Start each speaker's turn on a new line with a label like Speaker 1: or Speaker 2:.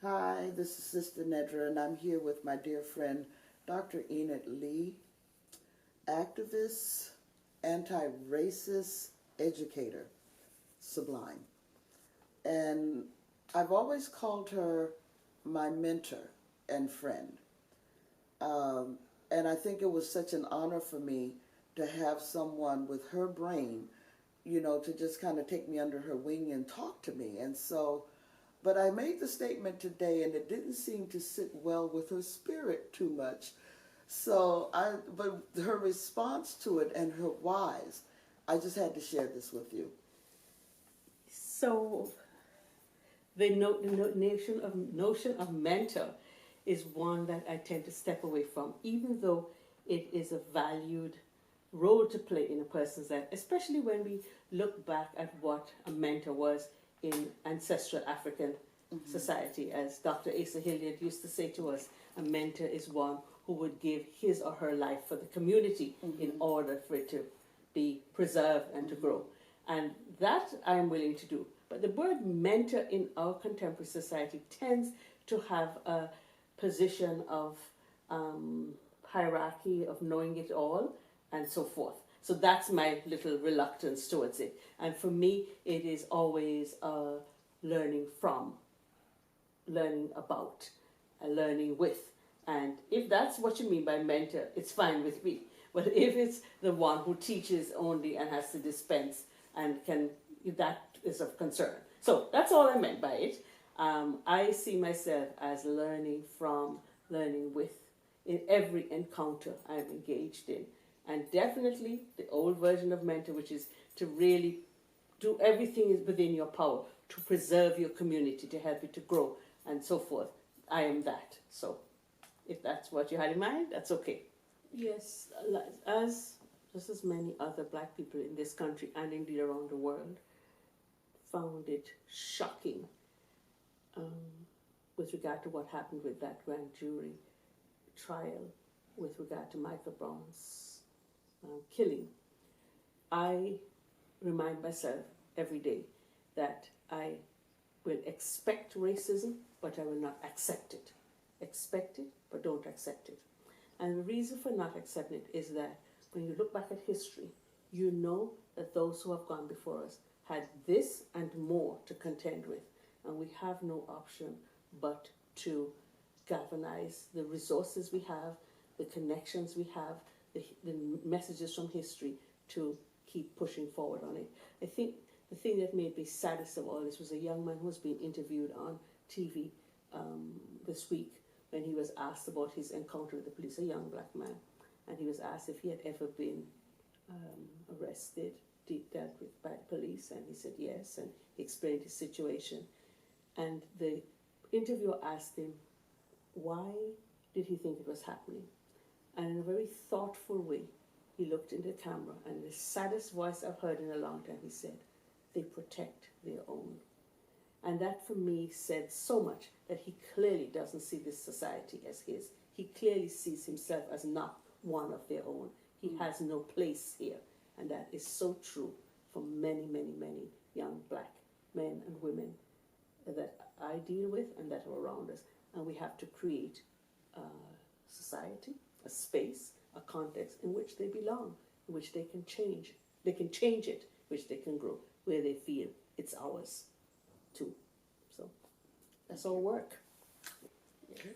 Speaker 1: Hi, this is Sister Nedra, and I'm here with my dear friend, Dr. Enid Lee, activist, anti-racist educator, sublime. And I've always called her my mentor and friend. Um, and I think it was such an honor for me to have someone with her brain, to just kind of take me under her wing and talk to me. And so, but I made the statement today, and it didn't seem to sit well with her spirit too much. But her response to it and her whys, I just had to share this with you.
Speaker 2: So the notion of mentor is one that I tend to step away from, even though it is a valued role to play in a person's life, especially when we look back at what a mentor was in ancestral African society. As Dr. Asa Hilliard used to say to us, a mentor is one who would give his or her life for the community in order for it to be preserved and to grow. And that I am willing to do. But the word mentor in our contemporary society tends to have a position of hierarchy, of knowing it all, and so forth. So that's my little reluctance towards it. And for me, it is always learning from, learning about, learning with. And if that's what you mean by mentor, it's fine with me. But if it's the one who teaches only and has to dispense and that is of concern. So that's all I meant by it. I see myself as learning from, learning with in every encounter I'm engaged in. And definitely the old version of mentor, which is to really do everything within your power to preserve your community, to help it to grow and so forth. I am that. So if that's what you had in mind, that's okay. Yes, as just as many other black people in this country and indeed around the world found it shocking with regard to what happened with that grand jury trial with regard to Michael Brown's killing. I remind myself every day that I will expect racism, but I will not accept it. Expect it, but don't accept it. And the reason for not accepting it is that when you look back at history, you know that those who have gone before us had this and more to contend with. And we have no option but to galvanize the resources we have, the connections we have, the messages from history to keep pushing forward on it. I think the thing that made me saddest of all this was a young man who was being interviewed on TV this week when he was asked about his encounter with the police, a young black man, and he was asked if he had ever been arrested, dealt with by the police, and he said yes, and he explained his situation. And the interviewer asked him, why did he think it was happening? And in a very thoughtful way, he looked into the camera, and the saddest voice I've heard in a long time, he said, they protect their own. And that for me said so much that he clearly doesn't see this society as his. He clearly sees himself as not one of their own. He has no place here. And that is so true for many, many, many young black men and women that I deal with and that are around us. And we have to create a society, a space, a context in which they belong, in which they can change. They can change it, which they can grow, where they feel it's ours too. So that's all work.
Speaker 1: Yeah.